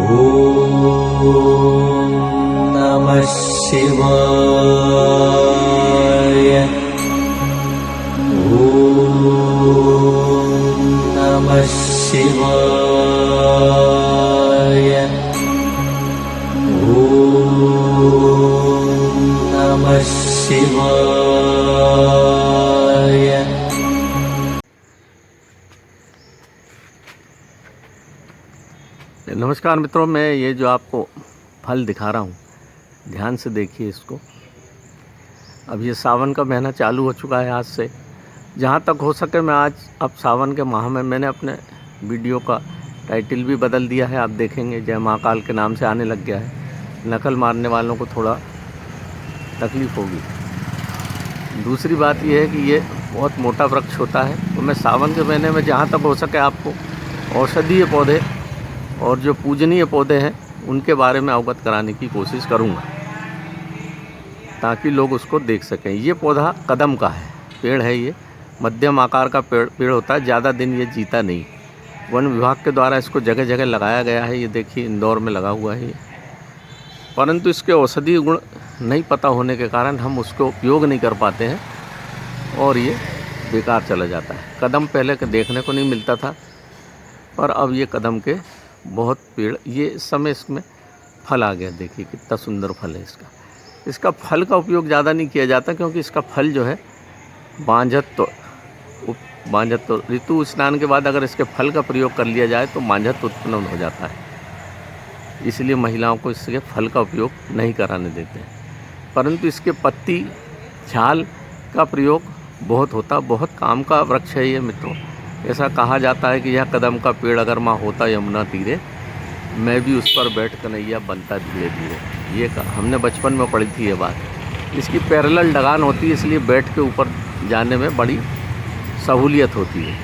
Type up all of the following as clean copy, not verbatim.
ॐ नमः शिवाय। ॐ नमः शिवाय। ॐ नमः शिवाय। नमस्कार मित्रों, मैं ये जो आपको फल दिखा रहा हूँ, ध्यान से देखिए इसको। अब ये सावन का महीना चालू हो चुका है आज से। जहाँ तक हो सके मैं आज अब सावन के माह में मैंने अपने वीडियो का टाइटल भी बदल दिया है। आप देखेंगे जय महाकाल के नाम से आने लग गया है। नकल मारने वालों को थोड़ा तकलीफ़ होगी। दूसरी बात यह है कि ये बहुत मोटा वृक्ष होता है, तो मैं सावन के महीने में जहाँ तक हो सके आपको औषधीय पौधे और जो पूजनीय पौधे हैं उनके बारे में अवगत कराने की कोशिश करूंगा, ताकि लोग उसको देख सकें। ये पौधा कदम का है, पेड़ है। ये मध्यम आकार का पेड़ होता है, ज़्यादा दिन ये जीता नहीं। वन विभाग के द्वारा इसको जगह जगह लगाया गया है। ये देखिए इंदौर में लगा हुआ है ये, परंतु इसके औषधीय गुण नहीं पता होने के कारण हम उसको उपयोग नहीं कर पाते हैं और ये बेकार चला जाता है। कदम पहले देखने को नहीं मिलता था, पर अब ये कदम के बहुत पेड़, ये इस समय इसमें फल आ गया। देखिए कितना सुंदर फल है इसका। इसका फल का उपयोग ज़्यादा नहीं किया जाता, क्योंकि इसका फल जो है बांझत्व ऋतु स्नान के बाद अगर इसके फल का प्रयोग कर लिया जाए तो बांझत्व उत्पन्न हो जाता है। इसलिए महिलाओं को इसके फल का उपयोग नहीं कराने देते हैं, परंतु इसके पत्ती छाल का प्रयोग बहुत होता। बहुत काम का वृक्ष है ये मित्रों। ऐसा कहा जाता है कि यह कदम का पेड़ अगर माँ होता यमुना तीरे, मैं भी उस पर बैठ कन्हैया बनता धीरे धीरे। ये हमने बचपन में पढ़ी थी ये बात। इसकी पैरेलल ढलान होती है, इसलिए बैठ के ऊपर जाने में बड़ी सहूलियत होती है।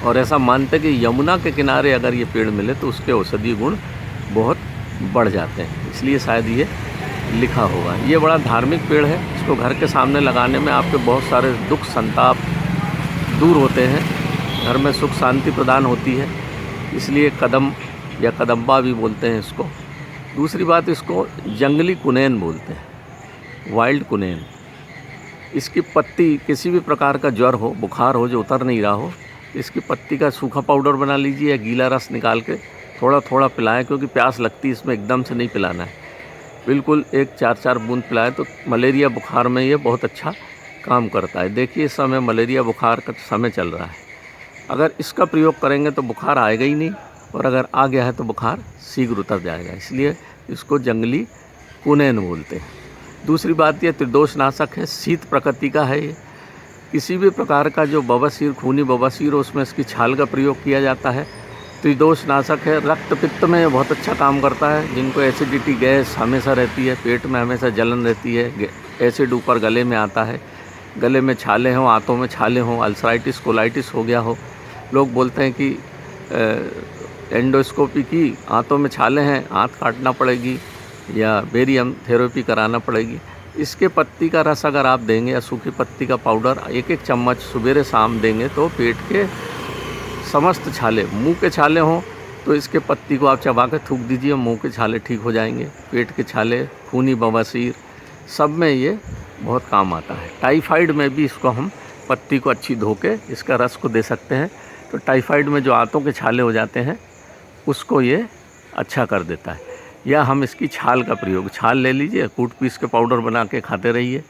और ऐसा मानते हैं कि यमुना के किनारे अगर ये पेड़ मिले तो उसके औषधीय गुण बहुत बढ़ जाते हैं, इसलिए शायद ये लिखा होगा। ये बड़ा धार्मिक पेड़ है। इसको घर के सामने लगाने में आपके बहुत सारे दुख संताप दूर होते हैं, घर में सुख शांति प्रदान होती है। इसलिए कदम या कदम्बा भी बोलते हैं इसको। दूसरी बात, इसको जंगली कुनैन बोलते हैं, वाइल्ड कुनैन। इसकी पत्ती, किसी भी प्रकार का ज्वर हो, बुखार हो जो उतर नहीं रहा हो, इसकी पत्ती का सूखा पाउडर बना लीजिए या गीला रस निकाल के थोड़ा थोड़ा पिलाएं, क्योंकि प्यास लगती है इसमें, एकदम से नहीं पिलाना है। बिल्कुल 1-4 बूंद पिलाएं तो मलेरिया बुखार में ये बहुत अच्छा काम करता है। देखिए इस समय मलेरिया बुखार का समय चल रहा है। अगर इसका प्रयोग करेंगे तो बुखार आएगा ही नहीं, और अगर आ गया है तो बुखार शीघ्र उतर जाएगा। इसलिए इसको जंगली कुनैन बोलते हैं। दूसरी बात ये त्रिदोषनाशक है, शीत प्रकृति का है ये। किसी भी प्रकार का जो बवासीर, खूनी बवासीर हो, उसमें इसकी छाल का प्रयोग किया जाता है। त्रिदोषनाशक है। रक्त पित्त में बहुत अच्छा काम करता है। जिनको एसिडिटी, गैस हमेशा रहती है, पेट में हमेशा जलन रहती है, एसिड ऊपर गले में आता है, गले में छाले हों, आंतों में छाले हों, अल्सराइटिस कोलाइटिस हो गया हो, लोग बोलते हैं कि एंडोस्कोपी की, आंतों में छाले हैं, आंत काटना पड़ेगी या बेरियम थेरेपी कराना पड़ेगी। इसके पत्ती का रस अगर आप देंगे या सूखी पत्ती का पाउडर 1-1 चम्मच सुबेरे शाम देंगे तो पेट के समस्त छाले, मुंह के छाले हों तो इसके पत्ती को आप चबा के थूक दीजिए, मुंह के छाले ठीक हो जाएंगे। पेट के छाले, खूनी बवासीर, सब में ये बहुत काम आता है। टाइफाइड में भी इसको हम पत्ती को अच्छी धो के इसका रस को दे सकते हैं, तो टाइफाइड में जो आंतों के छाले हो जाते हैं उसको ये अच्छा कर देता है। या हम इसकी छाल का प्रयोग, छाल ले लीजिए, कूट पीस के पाउडर बना के खाते रहिए।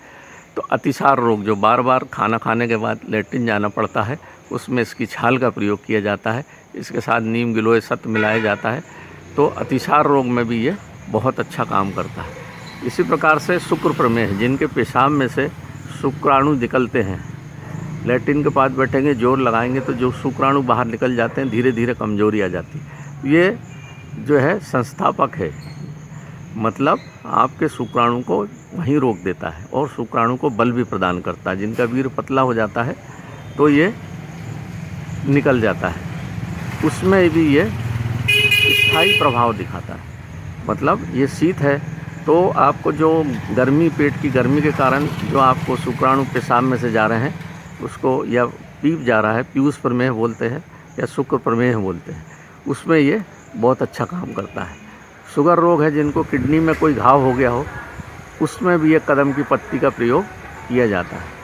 तो अतिसार रोग, जो बार बार खाना खाने के बाद लेट्रिन जाना पड़ता है, उसमें इसकी छाल का प्रयोग किया जाता है। इसके साथ नीम गिलोय सत्व मिलाया जाता है, तो अतिसार रोग में भी ये बहुत अच्छा काम करता है। इसी प्रकार से शुक्र प्रमेह, जिनके पेशाब में से शुक्राणु निकलते हैं, लेट्रिन के पास बैठेंगे, जोर लगाएंगे तो जो शुक्राणु बाहर निकल जाते हैं, धीरे धीरे कमजोरी आ जाती है। ये जो है संस्थापक है, मतलब आपके शुक्राणु को वहीं रोक देता है और शुक्राणु को बल भी प्रदान करता है। जिनका वीर्य पतला हो जाता है तो ये निकल जाता है, उसमें भी ये स्थायी प्रभाव दिखाता है। मतलब ये शीत है तो आपको जो गर्मी, पेट की गर्मी के कारण जो आपको शुक्राणु पेशाब में से जा रहे हैं उसको, या पीप जा रहा है, पीयूष प्रमेह बोलते हैं या शुक्र प्रमेह बोलते हैं, उसमें ये बहुत अच्छा काम करता है। शुगर रोग है, जिनको किडनी में कोई घाव हो गया हो, उसमें भी ये कदम की पत्ती का प्रयोग किया जाता है।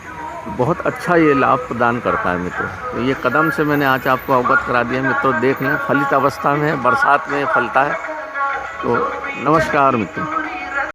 बहुत अच्छा ये लाभ प्रदान करता है मित्रों। तो ये कदम से मैंने आज आपको अवगत करा दिया मित्रों। देख लें, फलित अवस्था में है, बरसात में फलता है। तो नमस्कार मित्रों।